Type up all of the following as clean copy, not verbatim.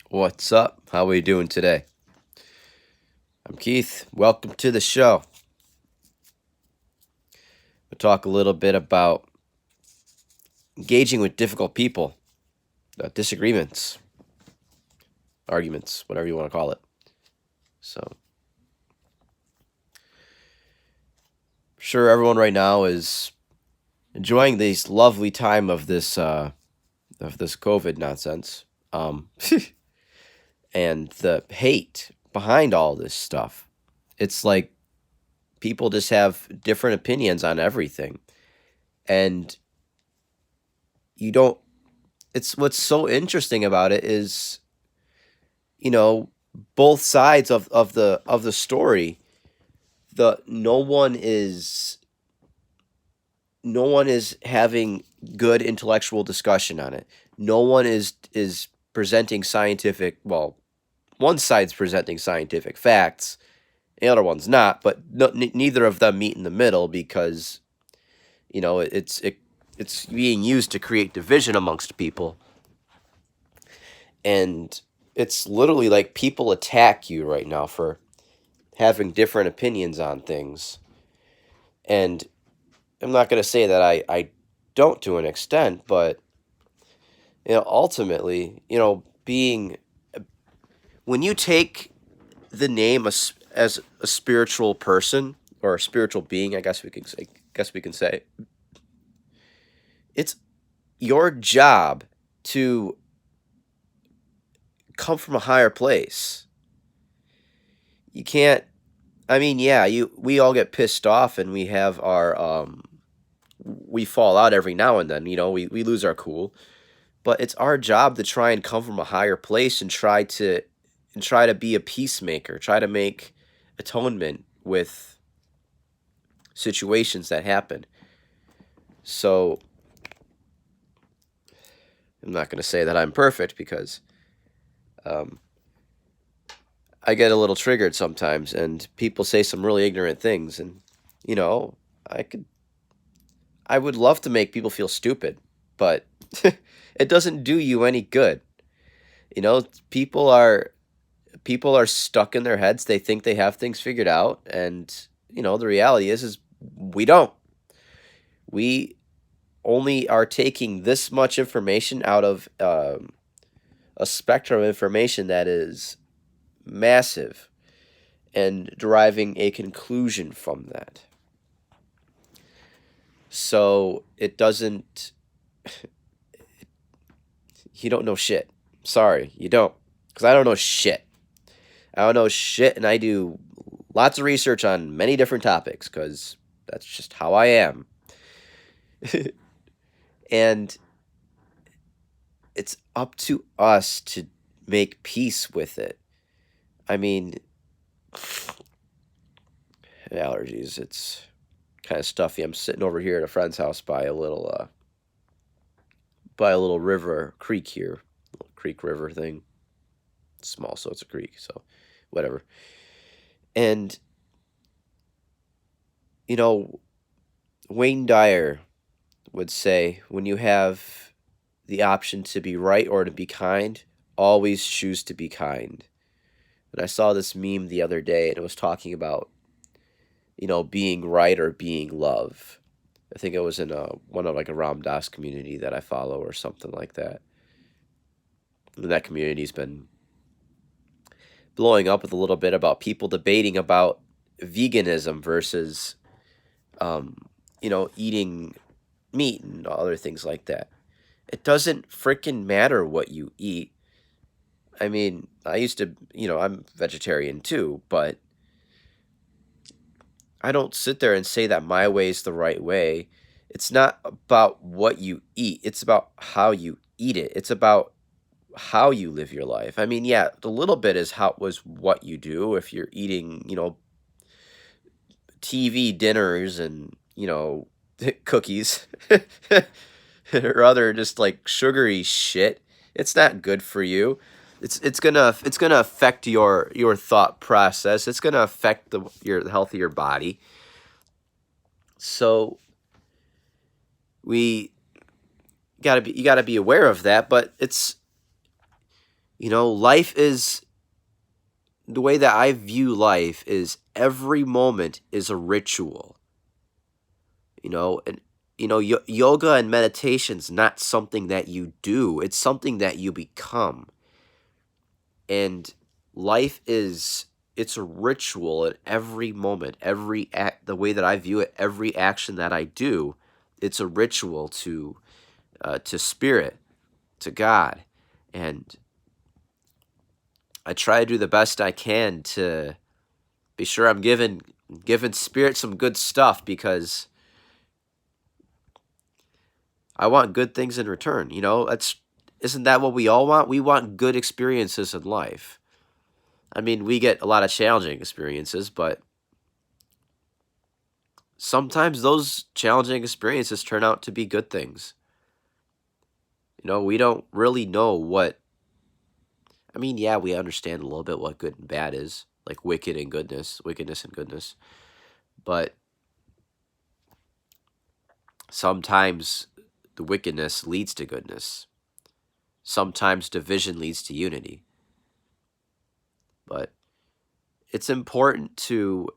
What's up? How are we doing today? I'm Keith. Welcome to the show. We'll talk a little bit about engaging with difficult people, disagreements, arguments, whatever you want to call it. So, sure, everyone right now is enjoying this lovely time of this COVID nonsense, and the hate behind all this stuff. It's like people just have different opinions on everything, and you don't it's what's so interesting about it is, you know, both sides of the story. The no one is having good intellectual discussion on it. No one is presenting scientific, well, one side's presenting scientific facts, the other one's not, but neither of them meet in the middle because, it's being used to create division amongst people. And it's literally like people attack you right now for having different opinions on things. And I'm not going to say that I don't to an extent, but ultimately, being when you take the name as a spiritual person or a spiritual being, I guess we can say, it's your job to come from a higher place. You can't. I mean, yeah, we all get pissed off and we have our we fall out every now and then, we lose our cool. But it's our job to try and come from a higher place and try to be a peacemaker, try to make atonement with situations that happen. So I'm not going to say that I'm perfect because um, I get a little triggered sometimes, and people say some really ignorant things, and you know, I could I would love to make people feel stupid, but it doesn't do you any good. You know, people are stuck in their heads. They think they have things figured out, and the reality is we don't. We only are taking this much information out of a spectrum of information that is massive and deriving a conclusion from that. So it doesn't. You don't know shit. Sorry, you don't, because I don't know shit. I don't know shit, and I do lots of research on many different topics because that's just how I am. And it's up to us to make peace with it. I mean, allergies, it's kind of stuffy. I'm sitting over here at a friend's house by a little river creek here, little creek river thing. It's small, so it's a creek, so whatever. And you know, Wayne Dyer would say, when you have the option to be right or to be kind, always choose to be kind. And I saw this meme the other day, and it was talking about, being right or being love. I think it was in one of like a Ram Dass community that I follow or something like that. And that community's been blowing up with a little bit about people debating about veganism versus, um, eating meat and other things like that. It doesn't freaking matter what you eat. I mean, I used to, I'm vegetarian too, but I don't sit there and say that my way is the right way. It's not about what you eat, it's about how you eat it. It's about how you live your life. I mean, yeah, the little bit is how was what you do if you're eating, TV dinners and, cookies or other just like sugary shit. It's not good for you. It's gonna affect your thought process. It's gonna affect the health of your body. So we you gotta be aware of that. But Life is the way that I view life is every moment is a ritual. And yoga and meditation's not something that you do, it's something that you become. And life is it's a ritual at every moment, every act, the way that I view it, every action that I do, it's a ritual to spirit, to God. And I try to do the best I can to be sure I'm giving spirit some good stuff, because I want good things in return. Isn't that what we all want? We want good experiences in life. I mean, we get a lot of challenging experiences, but sometimes those challenging experiences turn out to be good things. We don't really know what. I mean, yeah, we understand a little bit what good and bad is, like wickedness and goodness. But sometimes the wickedness leads to goodness. Sometimes division leads to unity. But it's important to,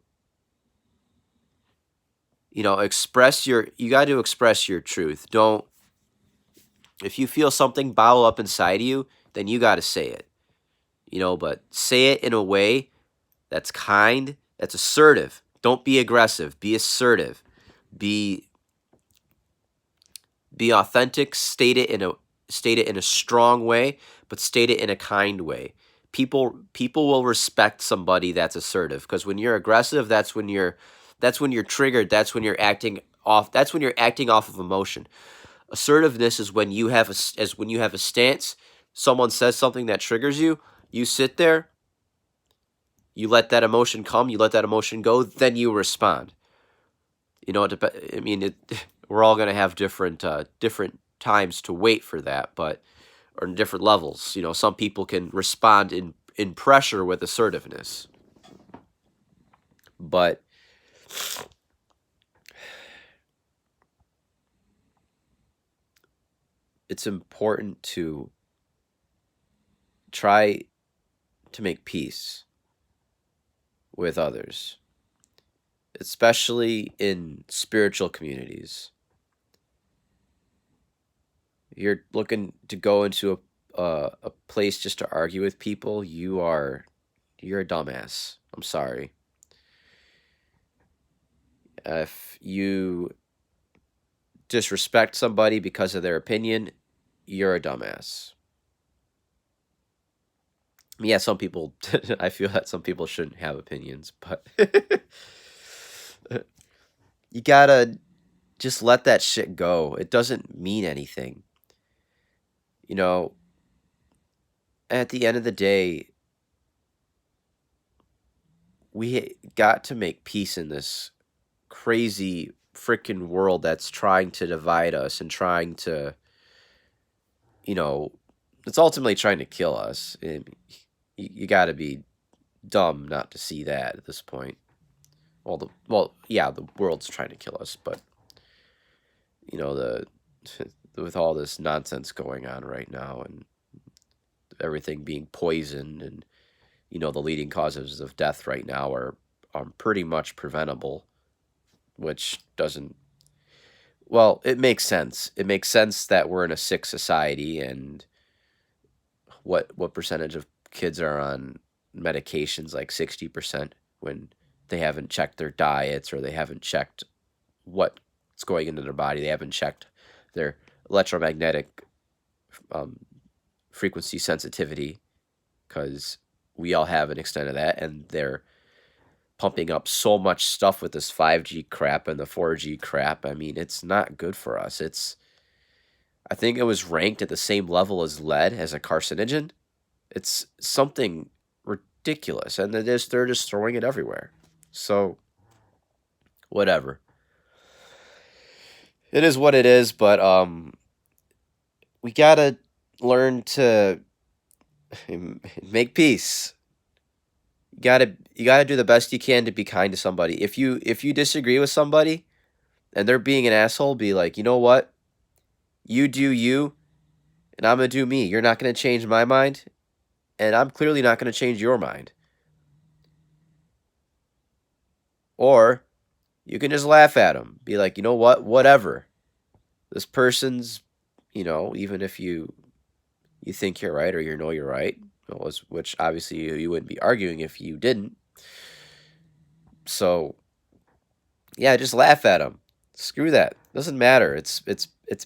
you got to express your truth. Don't, if you feel something bottle up inside you, then you got to say it. But say it in a way that's kind, that's assertive. Don't be aggressive, be assertive. Be authentic, state it in a strong way, but state it in a kind way. People will respect somebody that's assertive, because when you're aggressive, that's when you're triggered, that's when you're acting off of emotion. Assertiveness is when you have a stance. Someone says something that triggers you, you sit there, you let that emotion come, you let that emotion go, then you respond. I mean, we're all going to have different times to wait for that, or in different levels. Some people can respond in pressure with assertiveness, but it's important to try to make peace with others, especially in spiritual communities. You're looking to go into a place just to argue with people, you're a dumbass. I'm sorry. If you disrespect somebody because of their opinion, you're a dumbass. Yeah, some people, I feel that some people shouldn't have opinions, but you gotta just let that shit go. It doesn't mean anything. At the end of the day, we got to make peace in this crazy freaking world that's trying to divide us and trying to, you know, it's ultimately trying to kill us. You got to be dumb not to see that at this point. Yeah, the world's trying to kill us, but the with all this nonsense going on right now and everything being poisoned, and the leading causes of death right now are pretty much preventable, which doesn't. Well, it makes sense. It makes sense that we're in a sick society, and what percentage of kids are on medications, like 60%, when they haven't checked their diets, or they haven't checked what's going into their body. They haven't checked their electromagnetic um, frequency sensitivity, because we all have an extent of that, and they're pumping up so much stuff with this 5G crap and the 4G crap. I mean, it's not good for us. I think it was ranked at the same level as lead as a carcinogen. It's something ridiculous, and they're just throwing it everywhere. So, whatever. It is what it is, but we gotta learn to make peace. You gotta do the best you can to be kind to somebody. If you disagree with somebody and they're being an asshole, be like, you know what? You do you, and I'm gonna do me. You're not gonna change my mind. and I'm clearly not going to change your mind. Or you can just laugh at them. Be like, you know what? Whatever. This person's, even if you think you're right or you know you're right, which obviously you wouldn't be arguing if you didn't. So, yeah, just laugh at them. Screw that. Doesn't matter. It's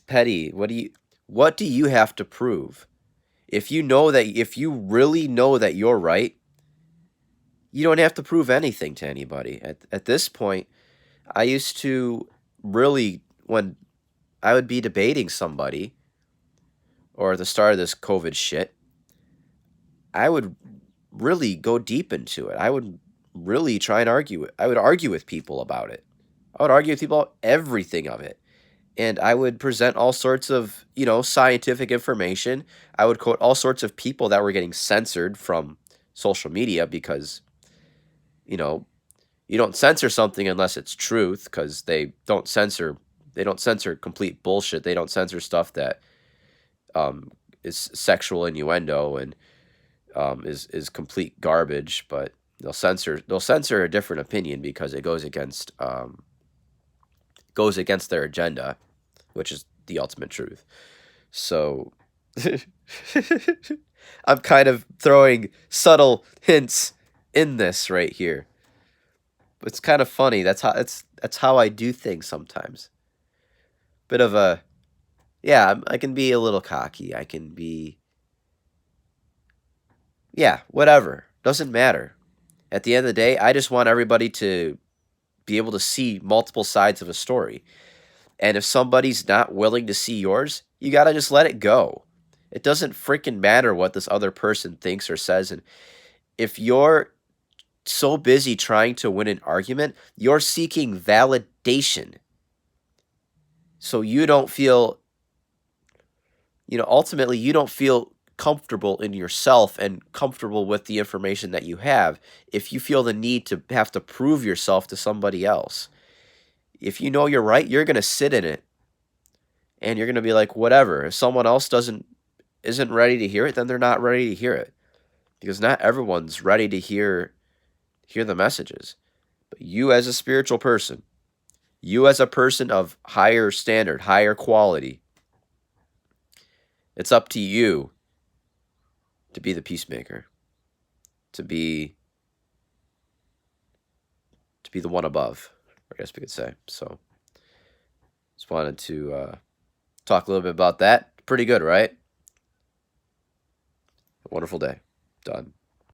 petty. What do you have to prove? If you really know that you're right, you don't have to prove anything to anybody. At this point, I used to really, when I would be debating somebody, or at the start of this COVID shit, I would really go deep into it. I would really try and argue it. I would argue with people about it. I would argue with people about everything of it. And I would present all sorts of, scientific information. I would quote all sorts of people that were getting censored from social media because, you don't censor something unless it's truth, because they don't censor complete bullshit. They don't censor stuff that is sexual innuendo and is complete garbage, but they'll censor a different opinion because it goes against their agenda, which is the ultimate truth. So I'm kind of throwing subtle hints in this right here. It's kind of funny. That's how I do things sometimes. Bit of a, yeah, I can be a little cocky. I can be, yeah, whatever. Doesn't matter. At the end of the day, I just want everybody to be able to see multiple sides of a story. And if somebody's not willing to see yours, you got to just let it go. It doesn't freaking matter what this other person thinks or says. And if you're so busy trying to win an argument, you're seeking validation. So you don't feel, ultimately, you don't feel comfortable in yourself and comfortable with the information that you have if you feel the need to have to prove yourself to somebody else. If you know you're right, you're going to sit in it and you're going to be like, whatever. If someone else isn't ready to hear it, then they're not ready to hear it, because not everyone's ready to hear the messages. But you as a spiritual person, you as a person of higher standard, higher quality, it's up to you to be the peacemaker, to be the one above, I guess we could say. So just wanted to talk a little bit about that. Pretty good, right? A wonderful day. Done.